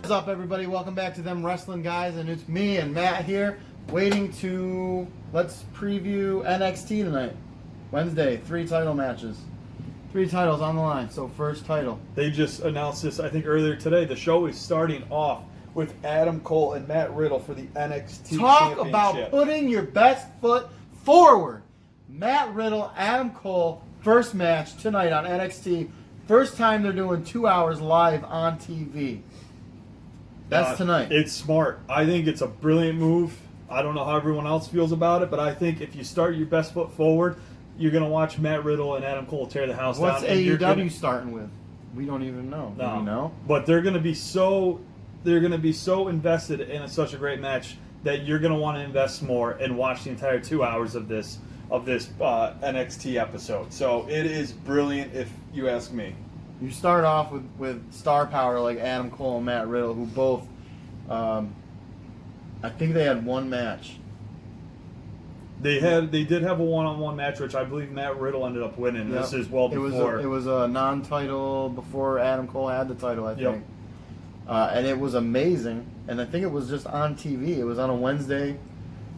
What's up, everybody? Welcome back to Them Wrestling Guys, and it's me and Matt here, waiting to let's preview NXT tonight. Wednesday, 3 title matches, 3 titles on the line. So first title. They just announced this, I think, earlier today. The show is starting off with Adam Cole and Matt Riddle for the NXT Talk Championship. about putting your best foot forward. Matt Riddle, Adam Cole, first match tonight on NXT. First time they're doing 2 hours live on TV. That's tonight. It's smart. I think it's a brilliant move. I don't know how everyone else feels about it, but I think if you start your best foot forward, you're going to watch Matt Riddle and Adam Cole tear the house What's down. What's AEW starting with? We don't even know. No. Do we know? But they're going to be so invested in such a great match that you're going to want to invest more and watch the entire 2 hours of this NXT episode. So it is brilliant, if you ask me. You start off with star power like Adam Cole and Matt Riddle, who both, I think they had one match. They did have a one-on-one match, which I believe Matt Riddle ended up winning. Yep. This is well before. It was a non-title before Adam Cole had the title, I think. Yep. And it was amazing. And I think it was just on TV. It was on a Wednesday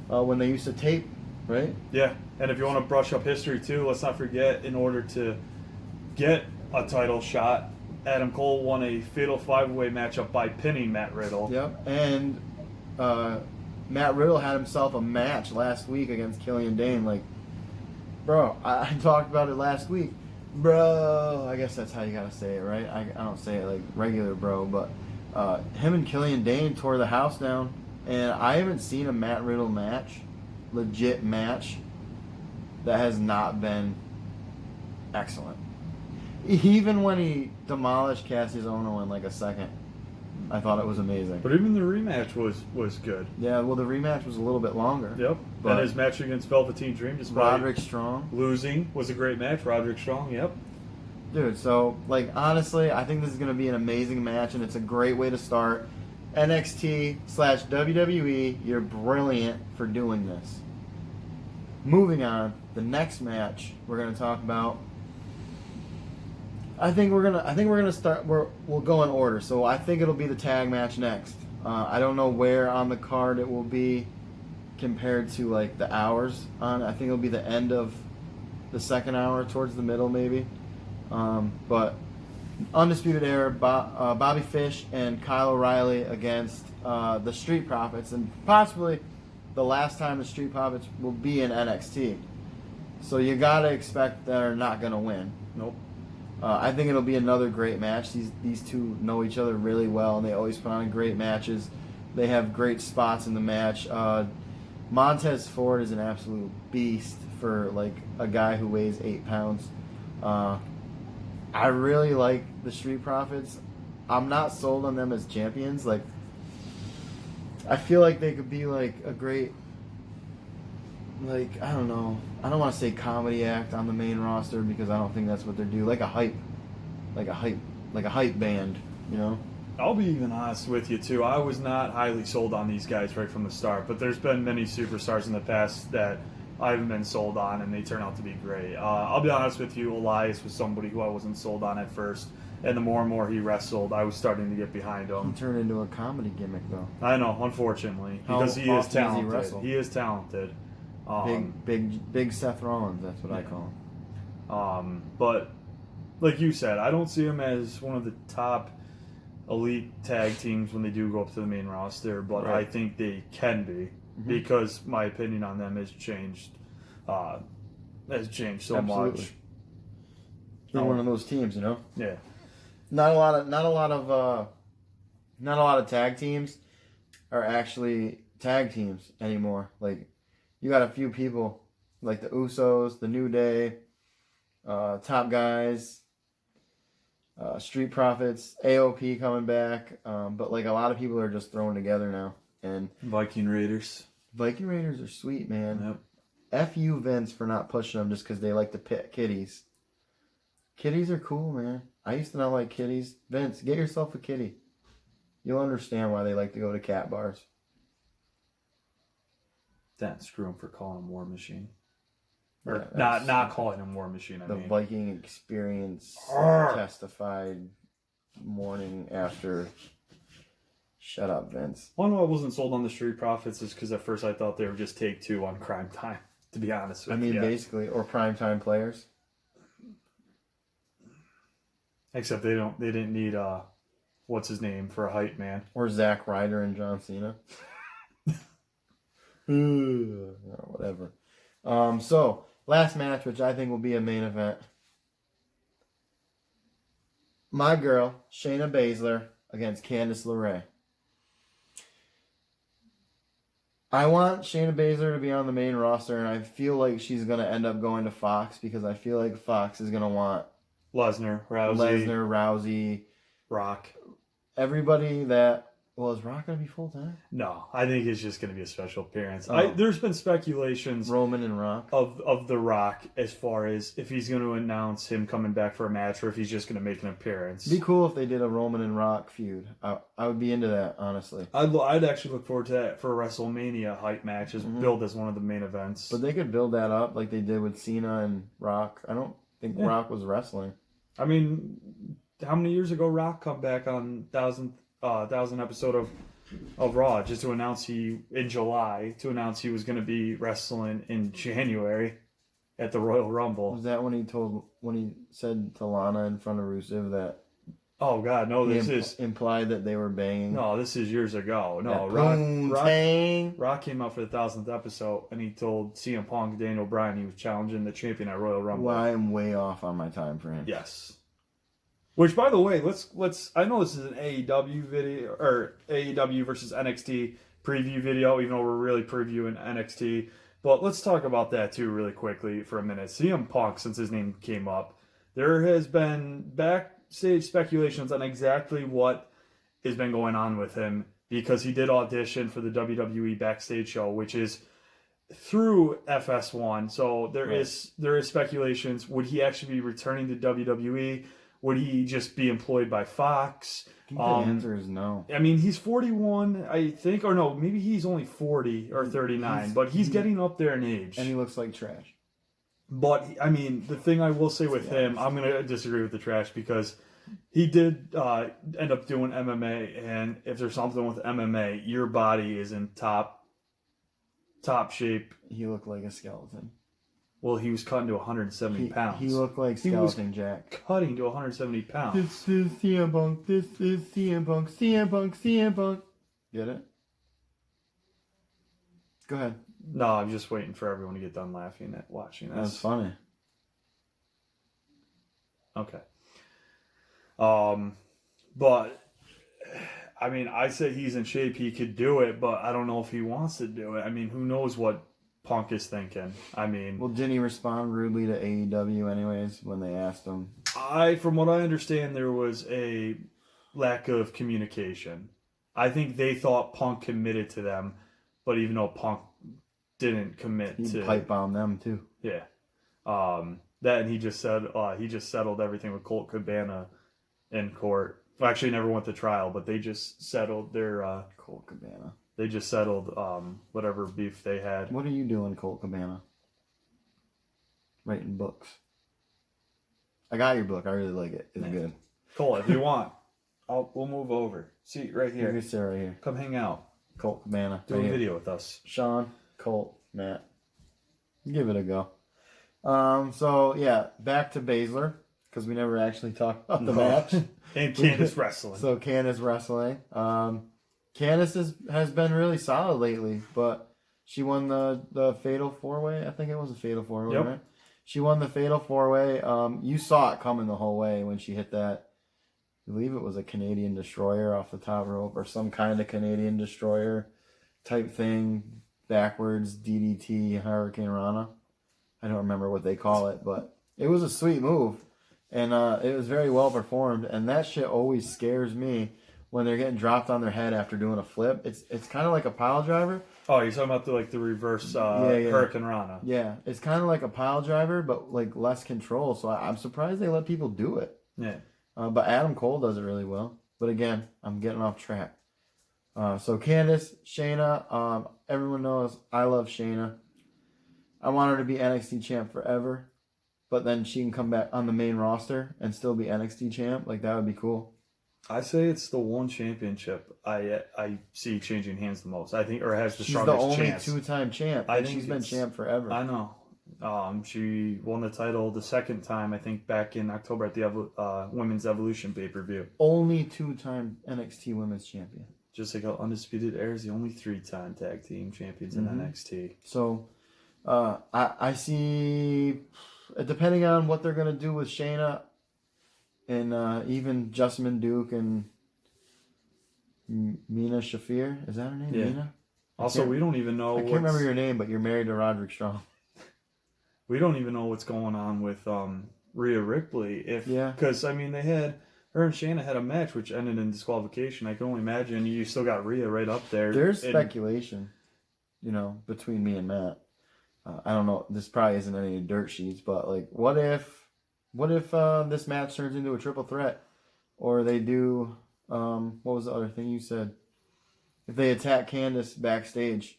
when they used to tape, right? Yeah. And if you want to brush up history too, let's not forget, in order to get a title shot, Adam Cole won a fatal 5-way matchup by pinning Matt Riddle. Yep. And Matt Riddle had himself a match last week against Killian Dane. Like, bro, I talked about it last week. Bro, I guess that's how you gotta say it, right? I don't say it like regular bro, but him and Killian Dane tore the house down. And I haven't seen a Matt Riddle match, legit match, that has not been excellent. Even when he demolished Cassius Ohno in like a second, I thought it was amazing. But even the rematch was good. Yeah, well, the rematch was a little bit longer. Yep. And his match against Velveteen Dream, despite Roderick Strong losing, was a great match. Roderick Strong, yep. Dude, so, like, honestly, I think this is going to be an amazing match, and it's a great way to start NXT/WWE. You're brilliant for doing this. Moving on, the next match we're going to talk about. I think we're gonna start. We'll go in order. So I think it'll be the tag match next. I don't know where on the card it will be compared to like the hours on. I think it'll be the end of the second hour, towards the middle maybe. But Undisputed Era, Bobby Fish and Kyle O'Reilly against the Street Profits, and possibly the last time the Street Profits will be in NXT. So you gotta expect they're not gonna win. Nope. I think it'll be another great match. These two know each other really well, and they always put on great matches. They have great spots in the match. Montez Ford is an absolute beast for like a guy who weighs 8 pounds. I really like the Street Profits. I'm not sold on them as champions. Like, I feel like they could be like a great, like, I don't know. I don't want to say comedy act on the main roster because I don't think that's what they're doing. Like a hype band, you know? I'll be even honest with you too. I was not highly sold on these guys right from the start, but there's been many superstars in the past that I haven't been sold on, and they turn out to be great. I'll be honest with you, Elias was somebody who I wasn't sold on at first, and the more and more he wrestled, I was starting to get behind him. He turned into a comedy gimmick, though. I know, unfortunately, because he is talented. He is talented. Big Seth Rollins, that's what I call him. But like you said, I don't see him as one of the top elite tag teams when they do go up to the main roster, but right. I think they can be because my opinion on them has changed. So Absolutely. much. They're one of those teams, you know. Yeah. Not a lot of tag teams are actually tag teams anymore. Like, you got a few people like the Usos, the New Day, Top Guys, Street Profits, AOP coming back, but like a lot of people are just thrown together now. And Viking Raiders are sweet, man. Yep. F you, Vince, for not pushing them just because they like to pet kitties. Kitties are cool, man. I used to not like kitties. Vince, get yourself a kitty. You'll understand why they like to go to cat bars. Then screw him for calling him War Machine. Or not calling him War Machine, I mean. The Viking Experience testified morning after Shut up, Vince. One why I wasn't sold on the Street Profits is because at first I thought they were just Take Two on Crime Time, to be honest with you. Basically, or primetime players. Except they didn't need what's his name for a hype man. Or Zack Ryder and John Cena. Whatever. So, last match, which I think will be a main event. My girl, Shayna Baszler, against Candice LeRae. I want Shayna Baszler to be on the main roster, and I feel like she's going to end up going to Fox, because I feel like Fox is going to want Lesnar, Rousey, Rock. Everybody that... Well, is Rock going to be full-time? No, I think it's just going to be a special appearance. Oh. There's been speculations Roman and Rock of The Rock as far as if he's going to announce him coming back for a match or if he's just going to make an appearance. It'd be cool if they did a Roman and Rock feud. I would be into that, honestly. I'd actually look forward to that for a WrestleMania hype match, billed as one of the main events. But they could build that up like they did with Cena and Rock. I don't think Rock was wrestling. I mean, how many years ago Rock come back on 1000th episode of Raw just to announce in July he was going to be wrestling in January at the Royal Rumble. Was that when he said to Lana in front of Rusev that? Oh God, no! This is implied that they were banging. No, this is years ago. No, Rock came out for the 1000th episode and he told CM Punk, Daniel Bryan, he was challenging the champion at Royal Rumble. Well, I am way off on my time frame. Yes. Which, by the way, let's. I know this is an AEW video or AEW versus NXT preview video, even though we're really previewing NXT. But let's talk about that too, really quickly for a minute. CM Punk, since his name came up, there has been backstage speculations on exactly what has been going on with him because he did audition for the WWE backstage show, which is through FS1. So there is speculations. Would he actually be returning to WWE? Would he just be employed by Fox? I think the answer is no. I mean, he's 41, I think, or no, maybe he's only 40 or 39, but he's getting up there in age. And he looks like trash. But, I mean, the thing I will say with him, I'm going to disagree with the trash because he did end up doing MMA, and if there's something with MMA, your body is in top shape. He looked like a skeleton. Well, he was cutting to 170 pounds. He looked like Skeleton Jack. Cutting to 170 pounds. This is CM Punk. This is CM Punk. CM Punk. CM Punk. Get it? Go ahead. No, I'm just waiting for everyone to get done laughing at watching this. That's funny. Okay. But I mean, I say he's in shape. He could do it, but I don't know if he wants to do it. I mean, who knows what Punk is thinking. I mean... Well, didn't he respond rudely to AEW anyways when they asked him? From what I understand, there was a lack of communication. I think they thought Punk committed to them, but even though Punk didn't commit He pipe bombed them too. Yeah. That and he just said he just settled everything with Colt Cabana in court. Well, actually, never went to trial, but they just settled their... Colt Cabana. They just settled whatever beef they had. What are you doing, Colt Cabana? Writing books. I got your book. I really like it. It's good. Colt, if you want, we'll move over. See, right here. You can sit right here. Come hang out. Colt Cabana. Do a video with us. Sean, Colt, Matt. Give it a go. So, yeah, back to Baszler, because we never actually talked about the match. And Candice wrestling. So, Candice wrestling. Candice has been really solid lately, but she won the Fatal 4-Way. I think it was a Fatal 4-Way, right? She won the Fatal 4-Way. You saw it coming the whole way when she hit that. I believe it was a Canadian Destroyer off the top rope or some kind of Canadian Destroyer type thing. Backwards DDT Hurricane Rana. I don't remember what they call it, but it was a sweet move. And it was very well performed. And that shit always scares me. When they're getting dropped on their head after doing a flip, it's kind of like a pile driver. Oh, you're talking about the reverse Hurricane Rana. Yeah, it's kind of like a pile driver, but like less control. So I'm surprised they let people do it. Yeah. But Adam Cole does it really well. But again, I'm getting off track. So Candice, Shayna, everyone knows I love Shayna. I want her to be NXT champ forever, but then she can come back on the main roster and still be NXT champ. Like that would be cool. I say it's the one championship I see changing hands the most. I think, or has the She's the strongest only chance. two-time champ, I and think she's been champ forever. I know. She won the title the second time, I think, back in October at the Women's Evolution pay-per-view. Only two-time NXT Women's Champion. Just like how Undisputed Era is the only 3-time tag team champions in NXT. So, I see, depending on what they're going to do with Shayna and even Jessamine Duke and Mina Shafir. Is that her name? Yeah. Mina? Also, we don't even know. I can't remember your name, but you're married to Roderick Strong. We don't even know what's going on with Rhea Ripley. Because, I mean, her and Shayna had a match which ended in disqualification. I can only imagine you still got Rhea right up there. There's speculation, between me and Matt. I don't know. This probably isn't any dirt sheets, but like, what if this match turns into a triple threat, or they do what was the other thing you said? If they attack Candice backstage,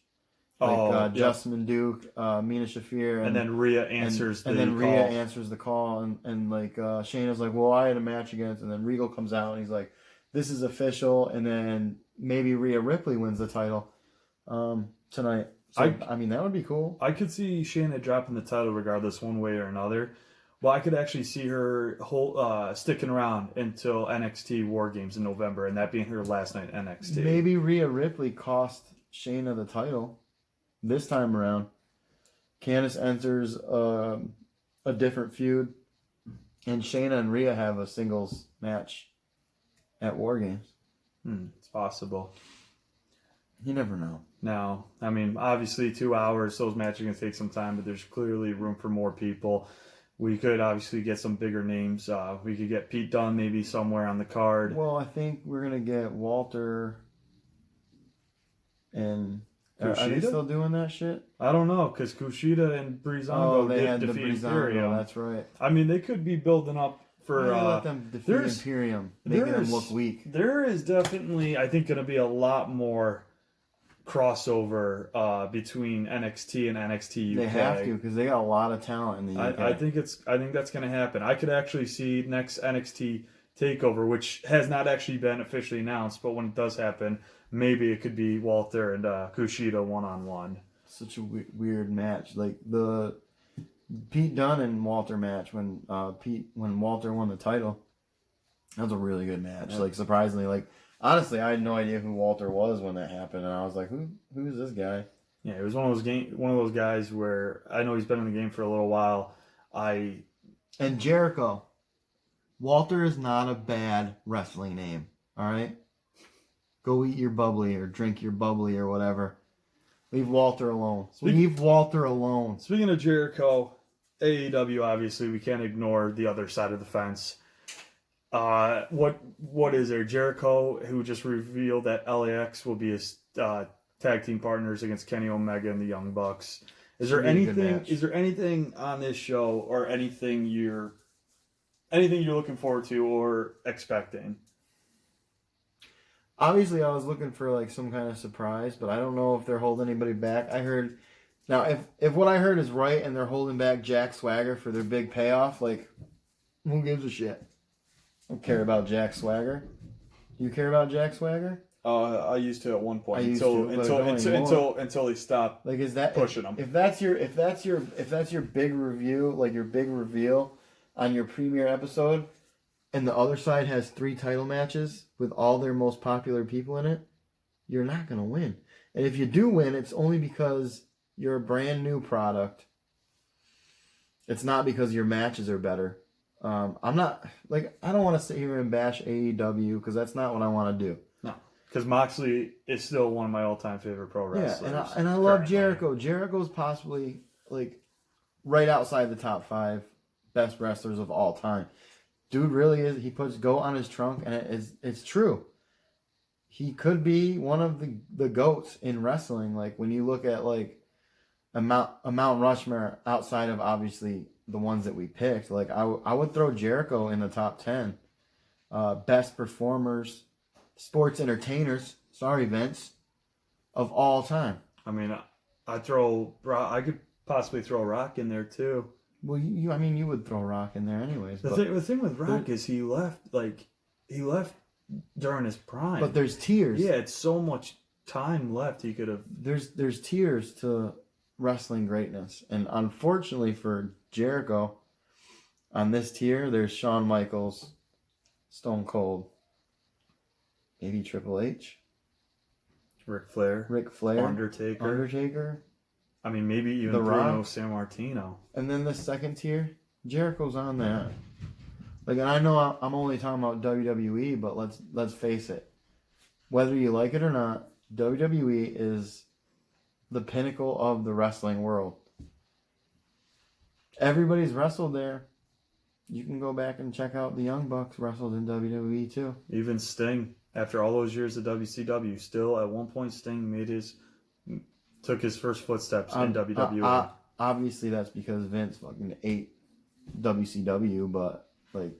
like Jessamine Duke, Mina Shafir, and then Rhea answers the call. Rhea answers the call, and like Shayna's like, well, I had a match against, and then Regal comes out and he's like, this is official, and then maybe Rhea Ripley wins the title tonight. So, I mean, that would be cool. I could see Shayna dropping the title regardless, one way or another. Well, I could actually see her sticking around until NXT War Games in November, and that being her last night in NXT. Maybe Rhea Ripley cost Shayna the title this time around. Candice enters a different feud, and Shayna and Rhea have a singles match at War Games. It's possible. You never know. No, I mean, obviously 2 hours, those matches are going to take some time, but there's clearly room for more people. We could obviously get some bigger names. We could get Pete Dunne maybe somewhere on the card. Well, I think we're going to get Walter and... Are they still doing that shit? I don't know, because Kushida and Breezango did defeat Imperium. That's right. I mean, they could be building up for... let them defeat Imperium, making them look weak. There is definitely, I think, going to be a lot more crossover between NXT and NXT UK. They have to, because they got a lot of talent in the UK. I think that's going to happen. I could actually see next NXT takeover, which has not actually been officially announced, but when it does happen, maybe it could be Walter and Kushida one-on-one. Such a weird match, like the Pete Dunne and Walter match when Walter won the title. That was a really good match. Yeah. Like, surprisingly, like, honestly, I had no idea who Walter was when that happened, and I was like, who's this one Yeah, it was one of those guys where I know he's been in the game for a little while. And Jericho. Walter is not a bad wrestling name, all right? Go eat your bubbly or drink your bubbly or whatever. Leave Walter alone. Leave Walter alone. Speaking of Jericho, AEW, obviously, we can't ignore the other side of the fence. What is there? Jericho, who just revealed that LAX will be his tag team partners against Kenny Omega and the Young Bucks. Is there anything on this show or anything you're looking forward to or expecting? Obviously, I was looking for like some kind of surprise, but I don't know if they're holding anybody back. I heard now if what I heard is right and they're holding back Jack Swagger for their big payoff, like, who gives a shit? I don't care about Jack Swagger. Do you care about Jack Swagger? I used to at one point until they stopped. Like, is that pushing them? If that's your big review, like your big reveal on your premiere episode, and the other side has 3 title matches with all their most popular people in it, you're not gonna win. And if you do win, it's only because you're a brand new product. It's not because your matches are better. I'm not, like, I don't want to sit here and bash AEW because that's not what I want to do. No, because Moxley is still one of my all-time favorite pro wrestlers. Yeah, and I love Jericho. Jericho's possibly, like, right outside the top 5 best wrestlers of all time. Dude really is. He puts GOAT on his trunk, and it's true. He could be one of the GOATs in wrestling. Like, when you look at, like, a Mount Rushmore outside of, obviously, the ones that we picked. Like, I would throw Jericho in the top 10. Best performers, sports entertainers, sorry, Vince, of all time. I mean, I could possibly throw Rock in there, too. Well, you would throw Rock in there anyways. The thing with Rock is he left during his prime. But there's tiers. Yeah, it's so much time left. He could have. There's tiers to wrestling greatness, and unfortunately for Jericho, on this tier, there's Shawn Michaels, Stone Cold, maybe Triple H, Ric Flair, Undertaker. I mean, maybe even The Bruno Rock. Sammartino. And then the second tier, Jericho's on that. Like, and I know I'm only talking about WWE, but let's face it. Whether you like it or not, WWE is the pinnacle of the wrestling world. Everybody's wrestled there. You can go back and check out the Young Bucks wrestled in WWE too. Even Sting, after all those years of WCW, still at one point Sting took his first footsteps in WWE. Obviously, that's because Vince fucking ate WCW, but like.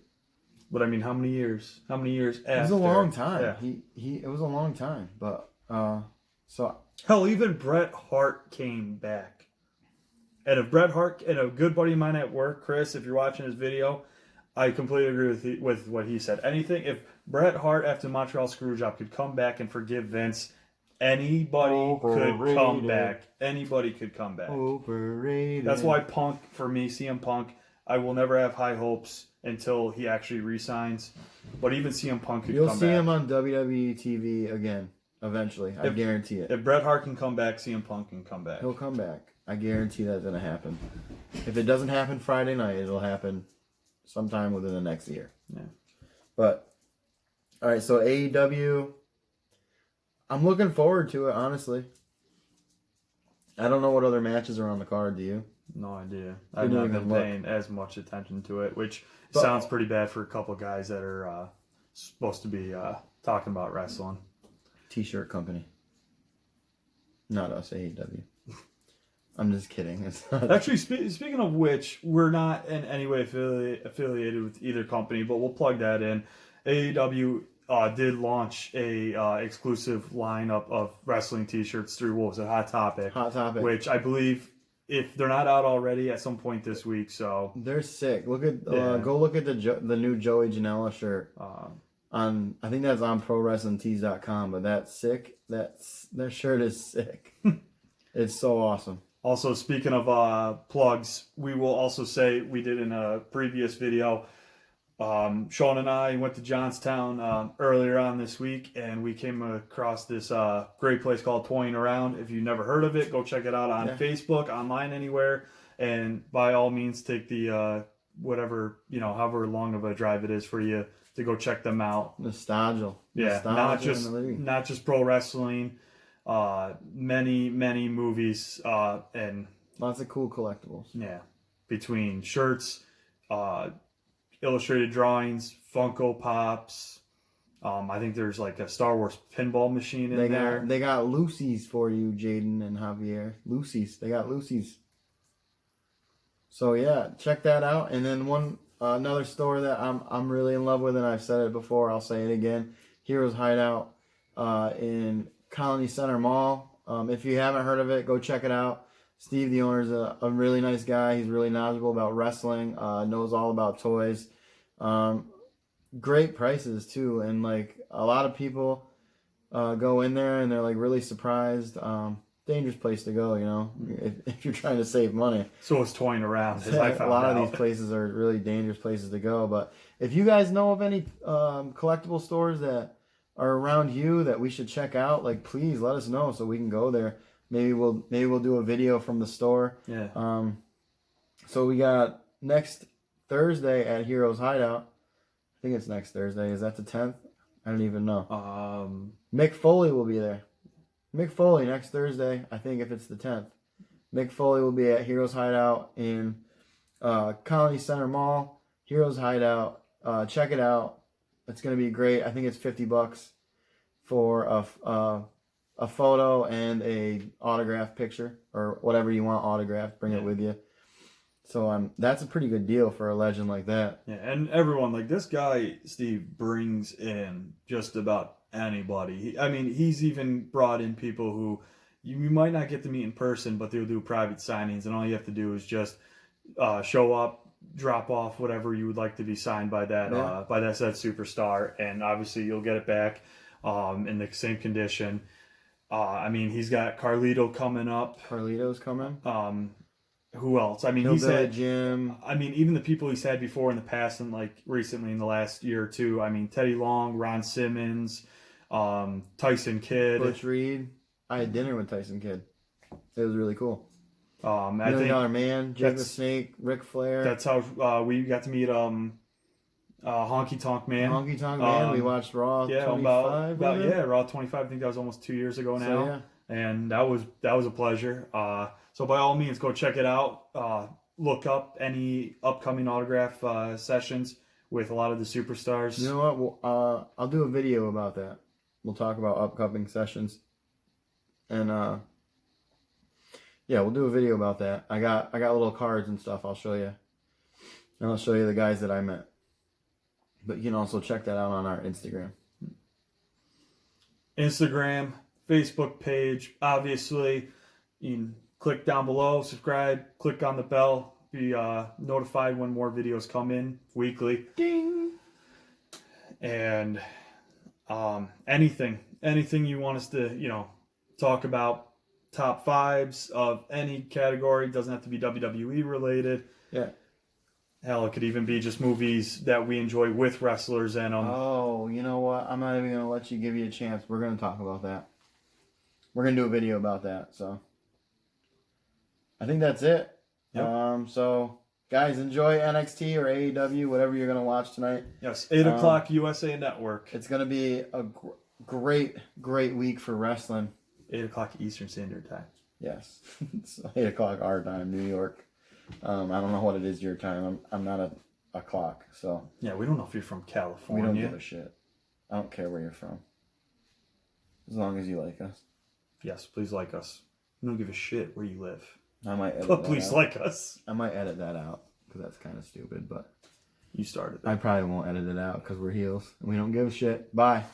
But I mean, how many years? How many years after? It was a long time. Yeah. It was a long time, but so. Hell, even Bret Hart came back. And if Bret Hart, and a good buddy of mine at work, Chris, if you're watching his video, I completely agree with what he said. If Bret Hart after the Montreal Screwjob could come back and forgive Vince, anybody could come back. Anybody could come back. Overrated. That's why Punk, for me, CM Punk, I will never have high hopes until he actually re-signs. But even CM Punk could come back. You'll see him on WWE TV again, eventually. I guarantee it. If Bret Hart can come back, CM Punk can come back. He'll come back. I guarantee that's going to happen. If it doesn't happen Friday night, it'll happen sometime within the next year. Yeah. But, all right, so AEW, I'm looking forward to it, honestly. I don't know what other matches are on the card, do you? No idea. I've not been paying as much attention to it, which sounds pretty bad for a couple guys that are supposed to be talking about wrestling. T-shirt company. Not us, AEW. I'm just kidding. It's not. Actually, speaking of which, we're not in any way affiliated with either company, but we'll plug that in. AEW did launch a exclusive lineup of wrestling T-shirts through, what was it, Hot Topic? Hot Topic. Which I believe, if they're not out already, at some point this week. So they're sick. Look at go look at the new Joey Janela shirt. On I think that's on ProWrestlingTees.com, but that's sick. That shirt is sick. It's so awesome. Also, speaking of plugs, we will also say we did in a previous video. Sean and I went to Johnstown earlier on this week, and we came across this great place called Toying Around. If you've never heard of it, go check it out on Facebook, online, anywhere. And by all means, take the however long of a drive it is for you to go check them out. Nostalgia. Yeah, not just pro wrestling. Many movies and lots of cool collectibles. Yeah, between shirts, illustrated drawings, Funko Pops. I think there's like a Star Wars pinball machine in there. They got Lucy's for you, Jaden and Javier. Lucy's. They got Lucy's. So yeah, check that out. And then another store that I'm really in love with, and I've said it before, I'll say it again. Heroes Hideout in Colony Center Mall. If you haven't heard of it, go check it out. Steve, the owner, is a really nice guy. He's really knowledgeable about wrestling, knows all about toys. Great prices, too. And, like, a lot of people go in there and they're, like, really surprised. Dangerous place to go, you know, if you're trying to save money. So it's toying around, as I found out. A lot of these places are really dangerous places to go. But if you guys know of any collectible stores that are around you that we should check out, like, please let us know so we can go there. Maybe we'll do a video from the store. Yeah. So we got next Thursday at Heroes Hideout. I think it's next Thursday. Is that the 10th? I don't even know. Mick Foley will be there. Mick Foley next Thursday. I think if it's the 10th. Mick Foley will be at Heroes Hideout in Colony Center Mall. Heroes Hideout. Check it out. It's going to be great. I think it's $50 for a photo and a autograph picture, or whatever you want autographed. Bring it with you. So that's a pretty good deal for a legend like that. Yeah, and everyone, like, this guy, Steve, brings in just about anybody. He's even brought in people who you might not get to meet in person, but they'll do private signings, and all you have to do is just show up, drop off whatever you would like to be signed by that Yeah. said superstar, and obviously you'll get it back in the same condition. I mean, he's got Carlito coming up. Carlito's coming. Who else? I mean, he's Hillbilly had Jim. I mean, even the people he's had before in the past and like recently in the last year or two. I mean, Teddy Long, Ron Simmons, Tyson Kidd, Butch Reed. I had dinner with Tyson Kidd. It was really cool. I $1 think Million Man, Jake the that's- Snake, Ric Flair. that's how we got to meet Honky Tonk Man. Honky Tonk Man. We watched Raw 25. was it? Raw 25. I think that was almost 2 years ago now, So, yeah. and that was a pleasure. So by all means, go check it out. Look up any upcoming autograph sessions with a lot of the superstars. You know what? Well, I'll do a video about that. We'll talk about upcoming sessions, and yeah, we'll do a video about that. I got little cards and stuff. I'll show you, and I'll show you the guys that I met. But you can also check that out on our Instagram. Instagram, Facebook page. Obviously, you can click down below, subscribe, click on the bell, be notified when more videos come in weekly. Ding. And anything you want us to talk about, top fives of any category, doesn't have to be WWE related. Yeah. Hell, it could even be just movies that we enjoy with wrestlers in them. Oh, you know what? I'm not even gonna let you give you a chance. We're gonna talk about that. We're gonna do a video about that. So I think that's it. Yep. So guys, enjoy NXT or AEW, whatever you're gonna watch tonight. Yes, 8 o'clock USA Network. It's gonna be a great week for wrestling. 8 o'clock Eastern Standard Time. Yes, it's 8 o'clock our time, New York. I don't know what it is your time. I'm not a clock, so Yeah, we don't know if you're from we California. don't give a shit. I don't care where you're from, as long as you like us. Yes, please like us. We don't give a shit where you live. I might edit But that please out. like us. I might edit that out because that's kind of stupid, but You started it. I probably won't edit it out because we're heels and we don't give a shit. Bye.